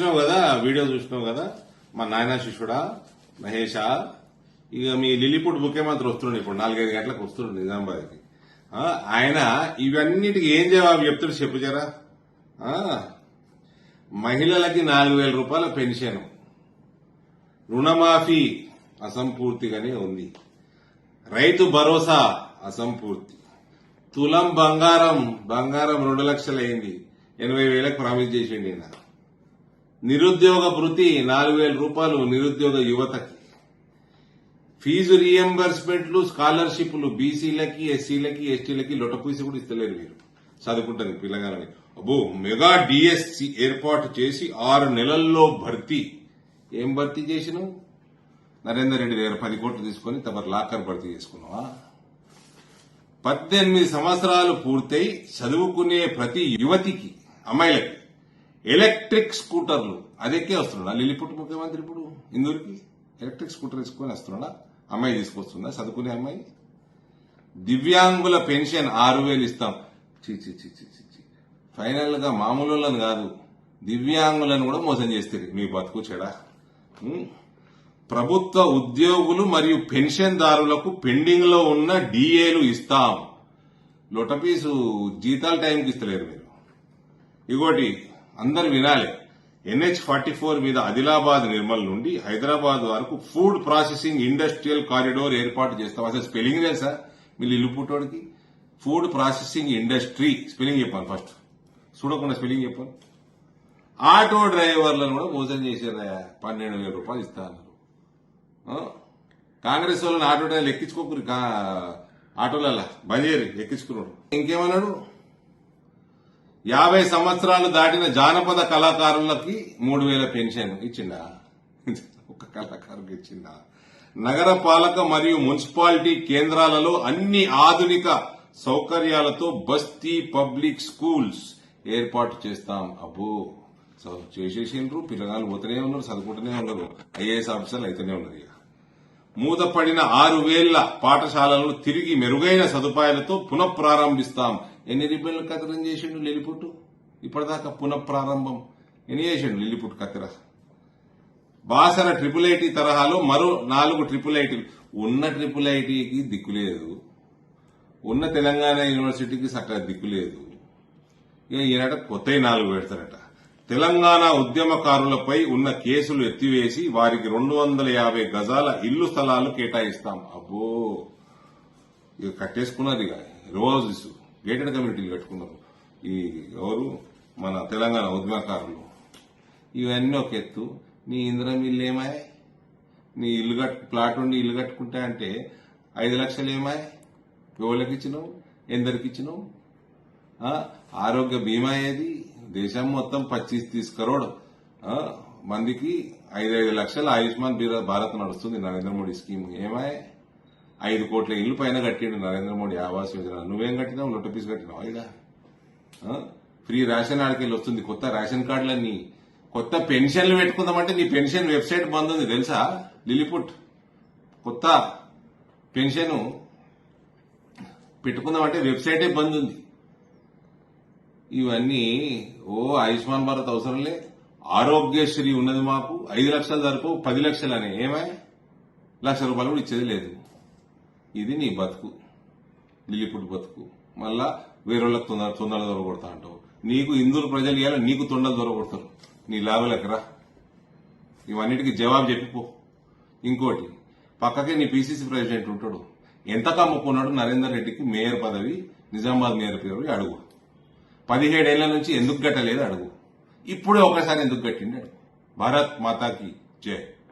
చూసినావు కదా వీడియో చూసినావు కదా మా నాయన శిష్యుడా మహేషా ఇక మీ లిలిపుట్ ముఖ్యమంత్రి వస్తుండే ఇప్పుడు 4-5 గంటలకు వస్తుండే నిజామాబాద్కి ఆయన ఇవన్నిటికి ఏం జవాబు చెప్తాడు చెప్పు జరా మహిళలకి 4,000 రూపాయల పెన్షన్ రుణమాఫీ అసంపూర్తిగానే ఉంది రైతు భరోసా అసంపూర్తి తులం బంగారం 2 లక్షలు అయింది 80,000కు ప్రామిస్ చేసిండి ఈయన నిరుద్యోగ భృతి 4,000 రూపాయలు నిరుద్యోగ యువతకి ఫీజు రీఎంబర్స్మెంట్లు స్కాలర్షిప్లు బీసీలకి ఎస్సీలకి ఎస్టీలకి లొటపూసి కూడా ఇస్తలేరు మీరు చదువుకుంటారు పిల్లగాలని అబ్బో మెగా డిఎస్సి ఏర్పాటు చేసి 6 నెలల్లో భర్తీ ఏం భర్తీ చేసినావు నరేందర్ రెడ్డి దగ్గర 10 కోట్లు తీసుకుని తమ లాకర్ భర్తీ చేసుకున్నావా 18 సంవత్సరాలు పూర్తయి చదువుకునే ప్రతి యువతికి అమ్మాయిలకి ఎలక్ట్రిక్ స్కూటర్లు అదెక్కే వస్తున్నాడా లిలిపుట్ ముఖ్యమంత్రి ఇప్పుడు ఇందూరికి ఎలక్ట్రిక్ స్కూటర్ తీసుకొని వస్తున్నాడా అమ్మాయి తీసుకొస్తుందా చదువుకునే అమ్మాయి దివ్యాంగుల పెన్షన్ 6,000 ఇస్తాం ఫైనల్ గా మామూలు కాదు దివ్యాంగులను కూడా మోసం చేస్తారు మీ బతుకు చెడా ప్రభుత్వ ఉద్యోగులు మరియు పెన్షన్దారులకు పెండింగ్ లో ఉన్న డిఏలు ఇస్తాం లొటపీసు జీతాల టైంకి ఇస్తలేరు మీరు ఇగోటి అందరు వినాలి NH-44 మీద ఆదిలాబాద్ నిర్మల్ నుండి హైదరాబాద్ వరకు ఫుడ్ ప్రాసెసింగ్ ఇండస్ట్రియల్ కారిడోర్ ఏర్పాటు చేస్తాం అసలు స్పెల్లింగ్ తెలుసా మీ లిల్లుపుటోడికి ఫుడ్ ప్రాసెసింగ్ ఇండస్ట్రీ స్పెల్లింగ్ చెప్పాను ఫస్ట్ చూడకుండా స్పెల్లింగ్ చెప్పాను ఆటో డ్రైవర్లను కూడా మోసం చేశారా 12,000 రూపాయలు ఇస్తా అన్నారు కాంగ్రెస్ వాళ్ళని ఆటో డ్రైవర్లు ఎక్కించుకోకూరి ఆటోలలో బంద్ చేయరు ఎక్కించుకున్నాడు ఇంకేమన్నాడు 50 సంవత్సరాలు దాటిన జానపద కళాకారులకి 3,000 పెన్షన్ ఇచ్చిండా ఒక కళాకారుకి ఇచ్చిండా నగర పాలక మరియు మున్సిపాలిటీ కేంద్రాలలో అన్ని ఆధునిక సౌకర్యాలతో బస్తీ పబ్లిక్ స్కూల్స్ ఏర్పాటు చేస్తాం అబ్బో చేసేసిండ్రు పిల్లగాళ్ళు పోతూనే ఉన్నారు చదువుకుంటూనే ఉన్నారు ఐఏఎస్ ఆఫీసర్లు అయితేనే ఉన్నారు ఇక మూతపడిన 6,000 పాఠశాలలను తిరిగి మెరుగైన సదుపాయాలతో పునఃప్రారంభిస్తాం ఎన్ని రిబ్బన్లు కత్తిరం చేసిండు లిలిపుట్టు ఇప్పటిదాకా పునఃప్రారంభం ఎన్ని చేసిండు లిలిపుట్టు కత్తిర బాసర IIIT తరహాలో మరో 4 IIIT ఉన్న IIITకి దిక్కులేదు ఉన్న తెలంగాణ యూనివర్సిటీకి చక్కగా దిక్కులేదు ఇక ఈనాట కొత్త 4 పెడతారట తెలంగాణ ఉద్యమకారులపై ఉన్న కేసులు ఎత్తివేసి వారికి 250 గజాల ఇల్లు స్థలాలు కేటాయిస్తాం అబ్బో ఇక కట్టేసుకున్నారు ఇక రోజు గేటెడ్ కమ్యూనిటీలు కట్టుకున్నారు ఈ ఎవరు మన తెలంగాణ ఉద్యమకారులు ఇవన్నీ ఒక ఎత్తు నీ ఇందిరం ఇల్లు ఏమాయ్ నీ ఇల్లు ప్లాట్ ఉండి ఇల్లు కట్టుకుంటా అంటే 5 లక్షలు ఏమాయ్ ఎవరికి ఇచ్చినావు ఎందరికి ఇచ్చినావు ఆరోగ్య బీమా ఏది దేశం మొత్తం 25-30 కరోడ్ మందికి 5 లక్షల ఆయుష్మాన్ భారత్ నడుస్తుంది నరేంద్ర మోడీ స్కీమ్ ఏమాయ్ 5 కోట్ల ఇల్లు పైన కట్టిండు నరేంద్ర మోడీ ఆవాస్ యోజన నువ్వేం కట్టినావు లొట్టపీస్ కట్టినావు ఇక ఫ్రీ రేషన్ ఆడికెళ్ళి వస్తుంది కొత్త రేషన్ కార్డులన్నీ కొత్త పెన్షన్లు పెట్టుకుందామంటే నీ పెన్షన్ వెబ్సైట్ బంద్ ఉంది తెలుసా లిలిపుట్ కొత్త పెన్షన్ పెట్టుకుందామంటే వెబ్సైటే బంద్ ఉంది ఇవన్నీ ఆయుష్మాన్ భారత్ అవసరంలే ఆరోగ్యశ్రీ ఉన్నది మాకు 5 లక్షలు సరిపో 10 లక్షలు అనే ఏమై 1,00,000 రూపాయలు కూడా ఇచ్చేది లేదు ఇది నీ బతుకు లిలిపుట్ బతుకు మళ్ళా వేరేళ్ళకి తొందరలు దొరకొడతా అంటావు నీకు ఇందూరు ప్రజలు ఇవ్వాలి నీకు తొండలు దొరకొడతారు నీ లాభలెక్కరా ఇవన్నిటికీ జవాబు చెప్పిపో ఇంకోటి పక్కకే నీ PCC ప్రెసిడెంట్ ఉంటాడు ఎంత కమ్ముకున్నాడు నరేందర్ రెడ్డికి మేయర్ పదవి నిజామాబాద్ మేయర్ పేరు అడుగు 17 ఏళ్ల నుంచి ఎందుకు గట్టలేదు అడుగు ఇప్పుడే ఒకసారి ఎందుకు గట్టిండి అడుగు భారత్ మాతాకి జై